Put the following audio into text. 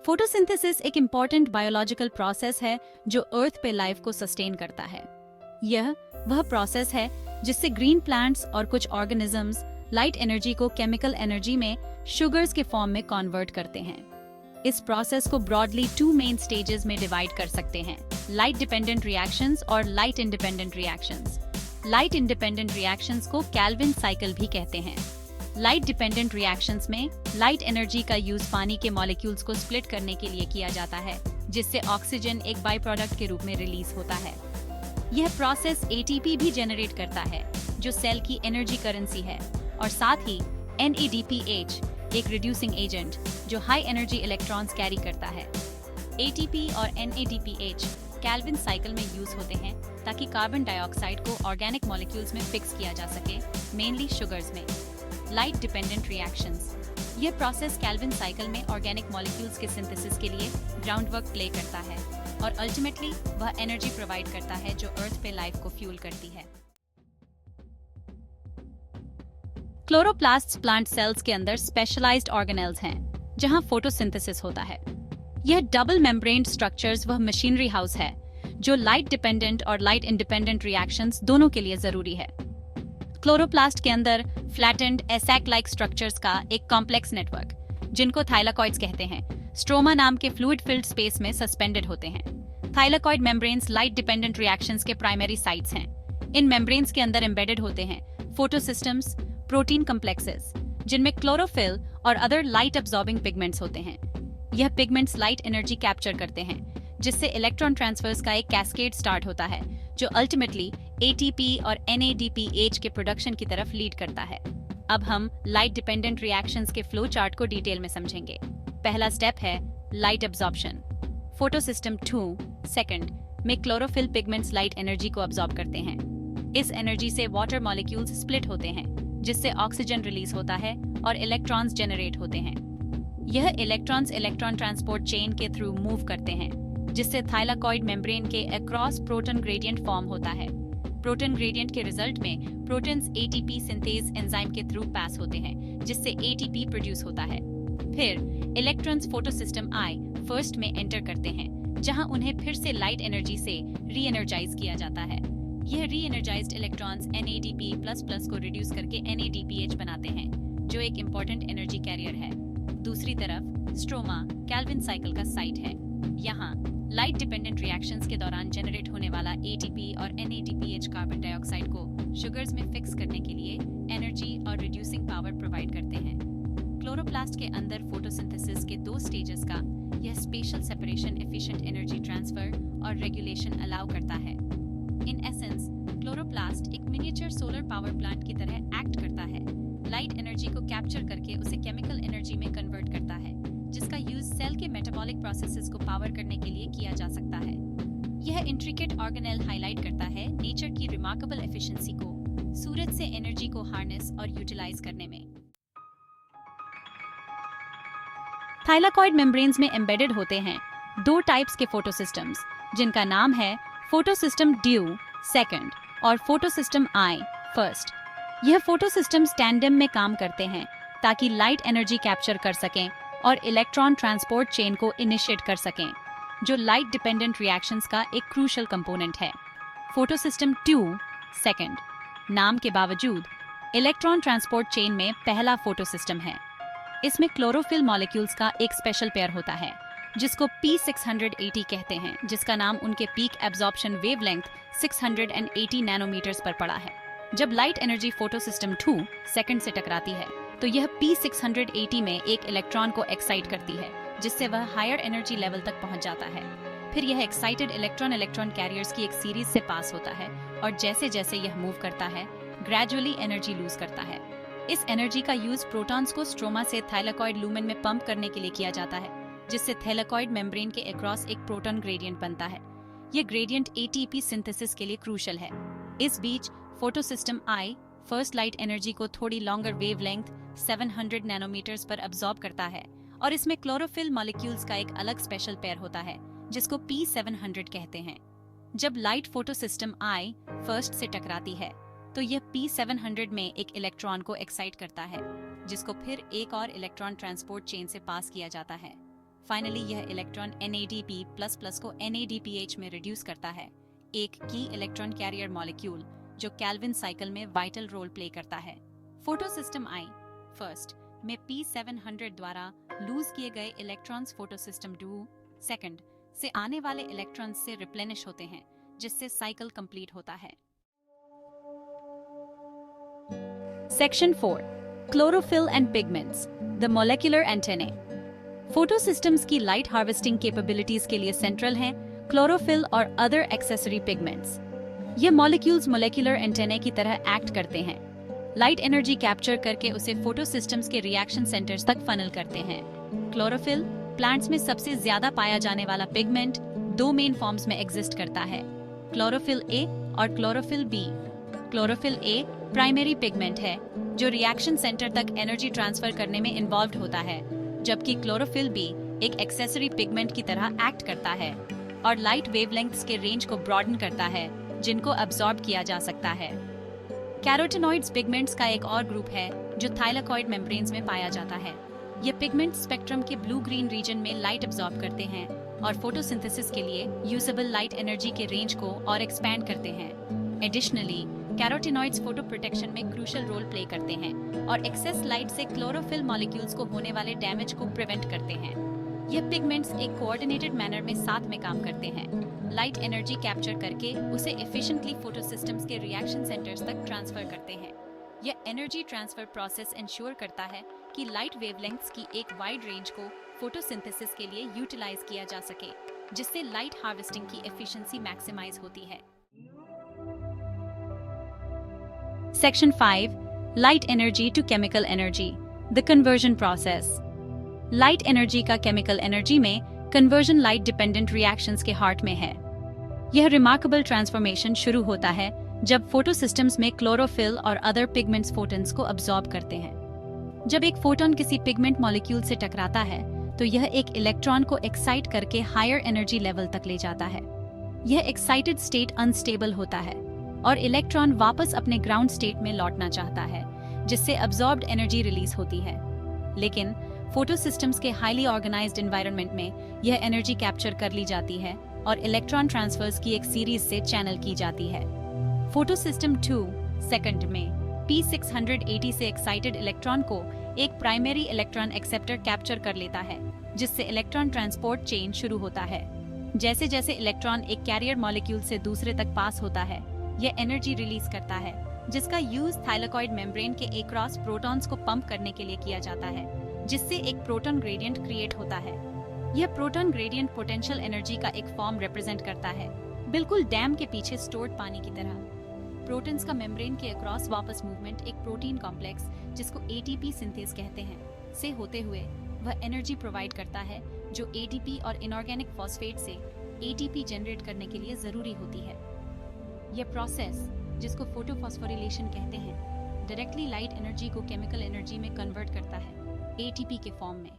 Photosynthesis एक important biological process है जो अर्थ पे लाइफ को सस्टेन करता है। यह वह प्रोसेस है जिससे ग्रीन प्लांट्स और कुछ ऑर्गेनिजम्स लाइट एनर्जी को केमिकल एनर्जी में शुगर्स के फॉर्म में कन्वर्ट करते हैं। इस प्रोसेस को ब्रॉडली 2 मेन स्टेजेस में डिवाइड कर सकते हैं, लाइट डिपेंडेंट रिएक्शंस और light independent reactions. Light independent reactions को कैल्विन साइकिल भी कहते हैं। लाइट डिपेंडेंट रिएक्शंस में लाइट एनर्जी का यूज पानी के मॉलिक्यूल्स को स्प्लिट करने के लिए किया जाता है, जिससे ऑक्सीजन एक बाई प्रोडक्ट के रूप में रिलीज होता है। यह प्रोसेस एटीपी भी जनरेट करता है, जो सेल की एनर्जी करेंसी है, और साथ ही NADPH एक रिड्यूसिंग एजेंट जो हाई एनर्जी इलेक्ट्रॉन्स कैरी करता है। ATP और NADPH कैल्विन साइकिल में यूज होते हैं ताकि कार्बन डाइऑक्साइड को ऑर्गेनिक मॉलिक्यूल्स में फिक्स किया जा सके, मेनली शुगर्स में। लाइट डिपेंडेंट रिएक्शंस, यह प्रोसेस कैल्विन साइकिल में ऑर्गेनिक मॉलिक्यूल्स के सिंथेसिस के लिए ग्राउंड वर्क प्ले करता है और अल्टीमेटली वह एनर्जी प्रोवाइड करता है जो अर्थ पे लाइफ को फ्यूल करती है। क्लोरोप्लास्ट्स प्लांट सेल्स के अंदर स्पेशलाइज्ड ऑर्गेनेल्स हैं, जहां फोटोसिंथेसिस होता है। यह डबल मेम्ब्रेन स्ट्रक्चर्स वह मशीनरी हाउस है जो लाइट डिपेंडेंट और लाइट इंडिपेंडेंट रिएक्शंस दोनों के लिए जरूरी है। क्लोरोप्लास्ट के अंदर फ्लैटेंड एसैक लाइक स्ट्रक्चर्स का एक कॉम्प्लेक्स नेटवर्क, जिनको थाइलाकॉइड्स कहते हैं, स्ट्रोमा नाम के फ्लूइड फिल्ड स्पेस में सस्पेंडेड होते हैं। Thylakoid membranes light dependent reactions के प्राइमरी साइट्स हैं। इन मेम्ब्रेन्स के अंदर एम्बेडेड होते हैं फोटोसिस्टम्स, प्रोटीन कॉम्प्लेक्सेस, जिनमें क्लोरोफिल और अदर लाइट अब्सॉर्बिंग पिगमेंट्स होते हैं। यह पिगमेंट्स लाइट एनर्जी कैप्चर करते हैं, जिससे इलेक्ट्रॉन ट्रांसफर्स का एक कैस्केड स्टार्ट होता है, जो अल्टीमेटली ATP और NADPH के प्रोडक्शन की तरफ लीड करता है। अब हम लाइट डिपेंडेंट रिएक्शंस के फ्लो चार्ट को डिटेल में समझेंगे। पहला स्टेप है लाइट अब्सॉर्प्शन। फोटोसिस्टम 2 सेकंड में क्लोरोफिल पिगमेंट्स लाइट एनर्जी को अब्सॉर्ब करते हैं। इस एनर्जी से वाटर मॉलिक्यूल्स स्प्लिट होते हैं, जिससे ऑक्सीजन रिलीज होता है और इलेक्ट्रॉन्स जनरेट होते हैं। यह इलेक्ट्रॉन्स इलेक्ट्रॉन ट्रांसपोर्ट चेन के थ्रू मूव करते हैं, जिससे थाइलाकॉइड मेम्ब्रेन के अक्रॉस प्रोटॉन ग्रेडियंट फॉर्म होता है। प्रोटॉन ग्रेडियंट के रिजल्ट में प्रोटॉन्स ATP सिंथेज एंजाइम के थ्रू पास होते हैं, जिससे ATP प्रोड्यूस होता है। फिर इलेक्ट्रॉन्स फोटोसिस्टम I फर्स्ट में एंटर करते हैं, जहां उन्हें फिर से लाइट एनर्जी से री एनर्जाइज किया जाता है। यह री एनर्जाइज्ड इलेक्ट्रॉन्स NADP++ को रिड्यूस करके NADPH बनाते हैं, जो एक इम्पोर्टेंट एनर्जी कैरियर है। दूसरी तरफ स्ट्रोमा कैल्विन साइकिल का साइट है। यहाँ लाइट डिपेंडेंट रिएक्शंस के दौरान जनरेट होने वाला ATP और NADPH कार्बन डाइऑक्साइड को शुगर्स में फिक्स करने के लिए एनर्जी और रिड्यूसिंग पावर प्रोवाइड करते हैं। क्लोरोप्लास्ट के अंदर फोटोसिंथेसिस के 2 स्टेजेस का यह special separation efficient energy transfer और रेगुलेशन अलाउ करता है। इन एसेंस क्लोरोप्लास्ट एक मिनिएचर सोलर पावर प्लांट की तरह एक्ट करता है, लाइट एनर्जी को कैप्चर करके उसे केमिकल एनर्जी में कन्वर्ट करता है, जिसका यूज सेल के मेटाबॉलिक प्रोसेसेस को पावर करने के लिए किया जा सकता है। यह इंट्रिकेट ऑर्गेनेल हाईलाइट करता है नेचर की रिमार्केबल एफिशिएंसी को, सूरज से एनर्जी को हार्नेस और यूटिलाइज करने में। थाइलाकॉइड मेम्ब्रेन्स में एम्बेडेड होते हैं 2 टाइप्स के फोटोसिस्टम्स, जिनका नाम है फोटोसिस्टम ड्यू सेकंड और फोटोसिस्टम I फर्स्ट। यह फोटोसिस्टम्स टैंडेम में काम करते हैं ताकि लाइट एनर्जी कैप्चर कर सकें और इलेक्ट्रॉन ट्रांसपोर्ट चेन को इनिशिएट कर सकें, जो लाइट डिपेंडेंट रिएक्शंस का एक क्रूशियल कंपोनेंट है। फोटोसिस्टम 2 सेकंड नाम के बावजूद इलेक्ट्रॉन ट्रांसपोर्ट चेन में पहला फोटोसिस्टम है। इसमें क्लोरोफिल मॉलिक्यूल्स का एक स्पेशल पेयर होता है, जिसको P680 कहते हैं, जिसका नाम उनके पीक एब्जॉर्प्शन वेवलेंथ 680 नैनोमीटर्स पर पड़ा है। जब लाइट एनर्जी फोटोसिस्टम 2 सेकंड से टकराती है, तो यह P680 में एक इलेक्ट्रॉन को एक्साइट करती है, जिससे वह हायर एनर्जी लेवल तक पहुंच जाता है। फिर यह एक्साइटेड इलेक्ट्रॉन इलेक्ट्रॉन कैरियर्स की एक सीरीज से पास होता है, और जैसे जैसे यह मूव करता है, ग्रेजुअली एनर्जी लूज करता है। इस एनर्जी का यूज प्रोटॉन्स को स्ट्रोमा से थाइलाकॉइड लूमेन में पंप करने के लिए किया जाता है, जिससे थाइलाकॉइड मेम्ब्रेन के अक्रॉस एक प्रोटॉन ग्रेडियंट बनता है। यह ग्रेडियंट ATP सिंथेसिस के लिए क्रूशियल है। इस बीच photosystem I first light energy को थोड़ी लॉन्गर वेवलेंथ 700 नैनोमीटर्स पर अब्सॉर्ब करता है, और इसमें क्लोरोफिल मॉलिक्यूल्स का एक अलग स्पेशल पेयर होता है, जिसको P700 कहते हैं। जब लाइट फोटोसिस्टम I फर्स्ट से टकराती है, तो यह P700 में एक इलेक्ट्रॉन को एक्साइट करता है, जिसको फिर एक और इलेक्ट्रॉन ट्रांसपोर्ट चेन से पास किया जाता है। फाइनली यह इलेक्ट्रॉन NADP++ को NADPH में रिड्यूस करता है, एक की इलेक्ट्रॉन कैरियर मॉलिक्यूल जो कैल्विन साइकिल में वाइटल रोल प्ले करता है। फोटो सिस्टम I फर्स्ट में P700 द्वारा लूज किए गए electrons photo system II second से आने वाले इलेक्ट्रॉन्स से रिप्लेनिश होते हैं, जिससे साइकिल कंप्लीट होता है। Section 4 chlorophyll and pigments, the molecular antennae. Photosystems की लाइट हार्वेस्टिंग कैपेबिलिटीज के लिए सेंट्रल हैं क्लोरोफिल और अदर एक्सेसरी पिगमेंट्स। ये मॉलिक्यूल्स मॉलिक्यूलर एंटेने की तरह एक्ट करते हैं, लाइट एनर्जी कैप्चर करके उसे फोटो सिस्टम्स के रिएक्शन सेंटर्स तक फनल करते हैं। क्लोरोफिल प्लांट्स में सबसे ज्यादा पाया जाने वाला पिगमेंट दो मेन फॉर्म्स में एग्जिस्ट करता है, क्लोरोफिल A और chlorophyll B। Chlorophyll A primary pigment है जो रिएक्शन सेंटर तक एनर्जी ट्रांसफर करने में इन्वॉल्व होता है, जबकि क्लोरोफिल B एक एक्सेसरी पिगमेंट की तरह एक्ट करता है और लाइट वेवलेंथ्स के रेंज को ब्रॉडन करता है, जिनको अब्सॉर्ब किया जा सकता है। कैरोटिनॉइड्स पिगमेंट्स का एक और ग्रुप है जो थाइलाकॉइड मेम्ब्रेन्स में पाया जाता है। ये पिगमेंट स्पेक्ट्रम के ब्लू ग्रीन रीजन में लाइट अब्सॉर्ब करते हैं और फोटोसिंथेसिस के लिए यूजेबल लाइट एनर्जी के रेंज को और एक्सपैंड करते हैं। एडिशनली कैरोटिनॉइड्स फोटो प्रोटेक्शन में क्रूशियल रोल प्ले करते हैं और एक्सेस लाइट से क्लोरोफिल मॉलिक्यूल्स को होने वाले डैमेज को प्रिवेंट करते हैं। यह पिगमेंट्स एक कोऑर्डिनेटेड मैनर में साथ में काम करते हैं, लाइट एनर्जी कैप्चर करके उसे एफिशिएंटली फोटो सिस्टम्स के रिएक्शन सेंटर्स तक ट्रांसफर करते हैं। यह एनर्जी ट्रांसफर प्रोसेस इंश्योर करता है कि लाइट वेवलेंथ्स की एक वाइड रेंज को फोटोसिंथेसिस के लिए यूटिलाइज किया जा सके, जिससे लाइट हार्वेस्टिंग की एफिशिएंसी मैक्सिमाइज होती है। Section 5 light energy to chemical energy, the conversion process. Light energy का केमिकल एनर्जी में कन्वर्जन लाइट डिपेंडेंट रिएक्शंस के हार्ट में है। यह रिमार्केबल ट्रांसफॉर्मेशन शुरू होता है जब फोटो सिस्टम्स में क्लोरोफिल और अदर पिगमेंट्स फोटॉन्स को अब्सॉर्ब करते हैं। जब एक फोटोन किसी पिगमेंट मॉलिक्यूल से टकराता है तो यह एक इलेक्ट्रॉन को एक्साइट करके हायर एनर्जी लेवल तक ले जाता है। यह एक्साइटेड स्टेट अनस्टेबल होता है और इलेक्ट्रॉन वापस अपने ग्राउंड स्टेट में लौटना चाहता है, जिससे अब्सॉर्ब्ड एनर्जी रिलीज होती है। लेकिन फोटो सिस्टम्स के हाईली ऑर्गेनाइज्ड एनवायरनमेंट में यह एनर्जी कैप्चर कर ली जाती है और इलेक्ट्रॉन ट्रांसफर्स की एक सीरीज से चैनल की जाती है। फोटो सिस्टम 2 सेकंड में P680 से एक्साइटेड इलेक्ट्रॉन को एक प्राइमरी इलेक्ट्रॉन एक्सेप्टर कैप्चर कर लेता है, जिससे इलेक्ट्रॉन ट्रांसपोर्ट चेन शुरू होता है। जैसे जैसे इलेक्ट्रॉन एक कैरियर मॉलिक्यूल से दूसरे तक पास होता है, यह एनर्जी रिलीज करता है, जिसका यूज थाइलाकॉइड मेम्ब्रेन के अक्रॉस प्रोटॉन्स को पंप करने के लिए किया जाता है, जिससे एक प्रोटॉन ग्रेडियंट क्रिएट होता है। यह प्रोटॉन ग्रेडियंट पोटेंशियल एनर्जी का एक फॉर्म रिप्रेजेंट करता है, बिल्कुल डैम के पीछे स्टोर्ड पानी की तरह। प्रोटॉन्स का मेम्ब्रेन के अक्रॉस वापस मूवमेंट एक प्रोटीन कॉम्प्लेक्स, जिसको ATP सिंथेस कहते हैं, से होते हुए वह एनर्जी प्रोवाइड करता है जो ATP और इनऑर्गेनिक फॉस्फेट से ATP जनरेट करने के लिए जरूरी होती है। यह प्रोसेस, जिसको फोटोफॉस्फोरिलेशन कहते हैं, डायरेक्टली लाइट एनर्जी को केमिकल एनर्जी में कन्वर्ट करता है, ATP के फॉर्म में।